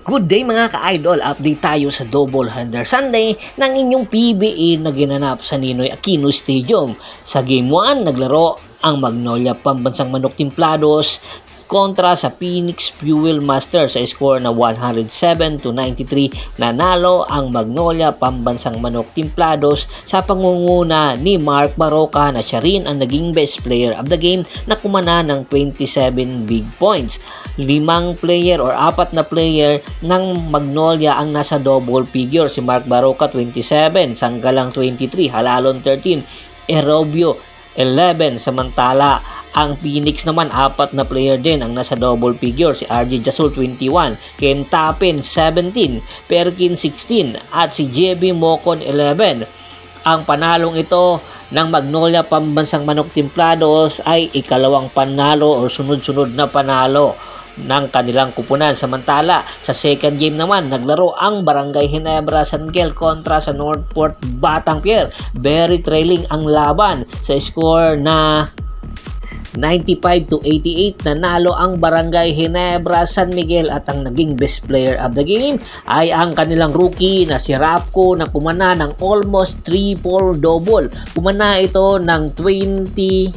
Good day mga ka-idol! Update tayo sa Double Header Sunday ng inyong PBA na ginanap sa Ninoy Aquino Stadium. Sa Game 1, naglaro ang Magnolia Pambansang Manok Timplados kontra sa Phoenix Fuel Master sa score na 107-93. Nanalo ang Magnolia Pambansang Manok Timplados sa pangunguna ni Mark Baroka na siya rin ang naging best player of the game na kumana ng 27 big points. 5 player or 4 na player ng Magnolia ang nasa double figure. Si Mark Baroka 27, Sanggalang 23, Halalon 13, Erobio 11, samantala ang Phoenix naman 4 na player din ang nasa double figure. Si RJ Jasol 21, Ken Tapin 17, Perkin 16 at si JB Mocon 11. Ang panalong ito ng Magnolia Pambansang Manok Timplados ay ikalawang panalo o sunod-sunod na panalo ng kanilang kupunan. Samantala, sa second game naman, naglaro ang Barangay Ginebra San Miguel kontra sa Northport Batangpier. Very trailing ang laban sa score na 95-88. Nanalo ang Barangay Ginebra San Miguel at ang naging best player of the game ay ang kanilang rookie na si Rapco na pumana ng almost triple double. Pumana ito ng 25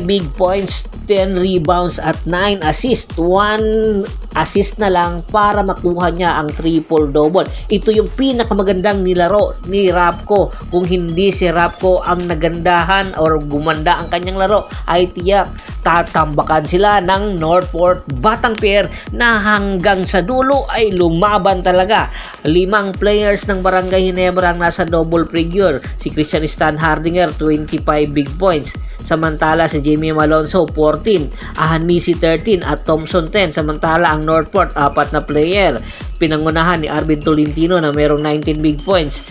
big points, 10 rebounds at 9 assists. 1 assist na lang para makuha niya ang triple-double. Ito yung pinakamagandang nilaro ni Rapco. Kung hindi si Rapco ang nagandahan or gumanda ang kanyang laro, ay tiyak tatambakan sila ng Northport Batangpier na hanggang sa dulo ay lumaban talaga. 5 players ng Barangay Ginebra ang nasa double figure. Si Christian Stan Hardinger 25 big points. Samantala si Jamie Malonzo 14, Ahanisi 13 at Thompson 10. Samantala ang Northport 4 na player. Pinangunahan ni Arvin Tolentino na merong 19 big points.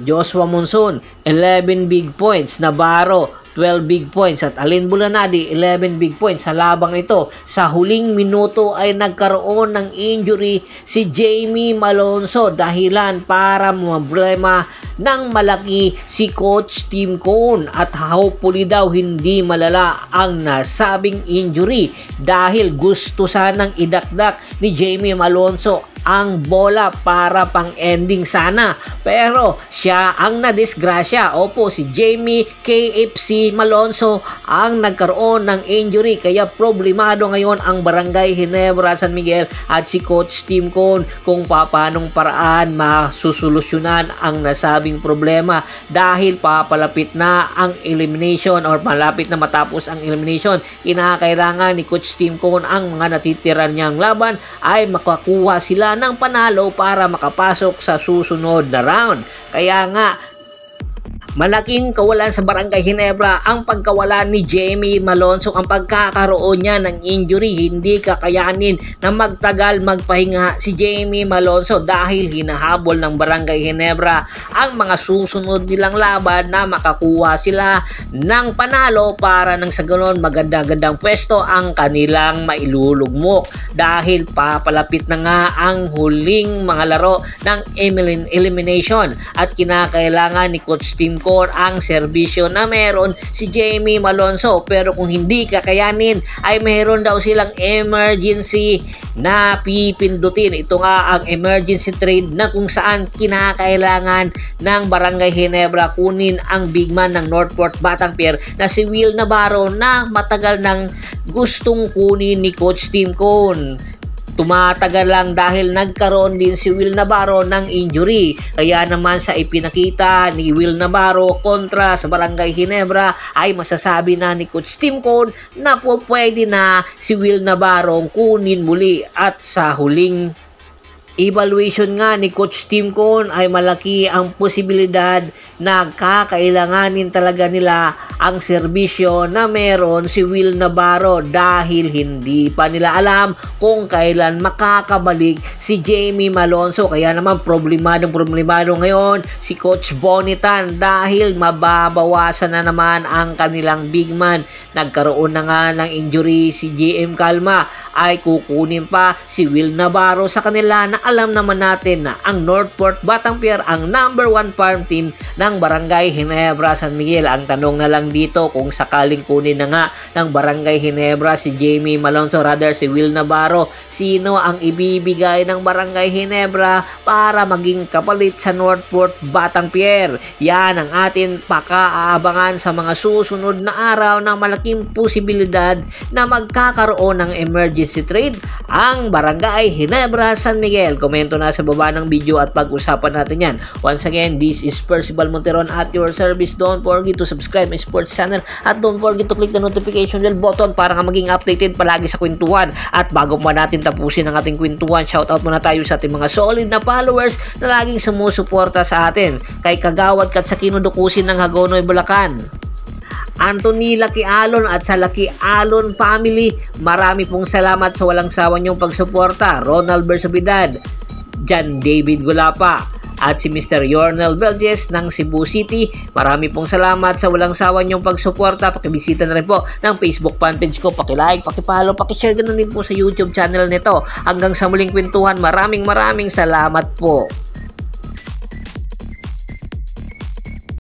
Joshua Monson 11 big points. Navarro 12 big points at Alin Bulanadi 11 big points. Sa labang ito, sa huling minuto ay nagkaroon ng injury si Jamie Malonzo, dahilan para problema ng malaki si Coach Tim Cone at hopefully daw hindi malala ang nasabing injury dahil gusto sanang idakdak ni Jamie Malonzo ang bola para pang ending sana, pero siya ang nadisgrasya. Opo, si Jamie KFC Malonzo ang nagkaroon ng injury, kaya problemado ngayon ang Barangay Ginebra San Miguel at si Coach Tim Cone kung paanong paraan masusolusyonan ang nasabing problema dahil papalapit na ang elimination or malapit na matapos ang elimination. Kinakailangan ni Coach Tim Cone ang mga natitira niyang laban ay makakuha sila ng panalo para makapasok sa susunod na round. Kaya nga, malaking kawalan sa Barangay Ginebra ang pagkawala ni Jamie Malonzo. Ang pagkakaroon niya ng injury, hindi kakayanin na magtagal magpahinga si Jamie Malonzo dahil hinahabol ng Barangay Ginebra ang mga susunod nilang laban na makakuha sila ng panalo para nang sa ganon maganda-gandang pwesto ang kanilang mailulugmok dahil papalapit na nga ang huling mga laro ng elimination at kinakailangan ni Coach Tim Cone ang serbisyo na meron si Jamie Malonzo, pero kung hindi kakayanin ay meron daw silang emergency na pipindutin. Ito nga ang emergency trade na kung saan kinakailangan ng Barangay Ginebra kunin ang big man ng Northport Batangpier na si Will Navarro na matagal nang gustong kunin ni Coach Tim Cone. Tumatagal lang dahil nagkaroon din si Will Navarro ng injury. Kaya naman sa ipinakita ni Will Navarro kontra sa Barangay Ginebra ay masasabi na ni Coach Tim Cone na pwede na si Will Navarro kunin muli. At sa huling evaluation nga ni Coach Tim Cone ay malaki ang posibilidad na kakailanganin talaga nila ang serbisyo na meron si Will Navarro dahil hindi pa nila alam kung kailan makakabalik si Jamie Malonzo. Kaya naman problemado ngayon si Coach Bonitan dahil mababawasan na naman ang kanilang big man. Nagkaroon na nga ng injury si GM Calma, ay kukunin pa si Will Navarro sa kanila na alam naman natin na ang Northport Batang Pier ang number 1 farm team ng Barangay Ginebra San Miguel. Ang tanong na lang dito kung sakaling kunin na nga ng Barangay Ginebra si Jamie Malonzo, rather si Will Navarro, sino ang ibibigay ng Barangay Ginebra para maging kapalit sa Northport Batang Pier? Yan ang atin pakaabangan sa mga susunod na araw na malaking posibilidad na magkakaroon ng emergency trade ang Barangay Ginebra San Miguel. Komento na sa baba ng video at pag-usapan natin yan. Once again, this is Percival Monteron at your service. Don't forget to subscribe my sports channel at don't forget to click the notification bell button para nga maging updated palagi sa kwentuhan. At bago pa natin tapusin ang ating kwentuhan, shoutout muna tayo sa ating mga solid na followers na laging sumusuporta sa atin. Kay Kagawad Katsakino Dukusin ng Hagonoy, Bulacan, Anthony Lucky Alon at sa Lucky Alon family, marami pong salamat sa walang sawa niyong pagsuporta. Ronald Bersabidad, John David Gulapa, at si Mr. Yornel Belges ng Cebu City, marami pong salamat sa walang sawa niyong pagsuporta. Pakibisita na rin po ng Facebook fanpage ko, pakilike, pakipollow, pakishare, ganun din po sa YouTube channel nito. Hanggang sa muling kwentuhan, maraming salamat po.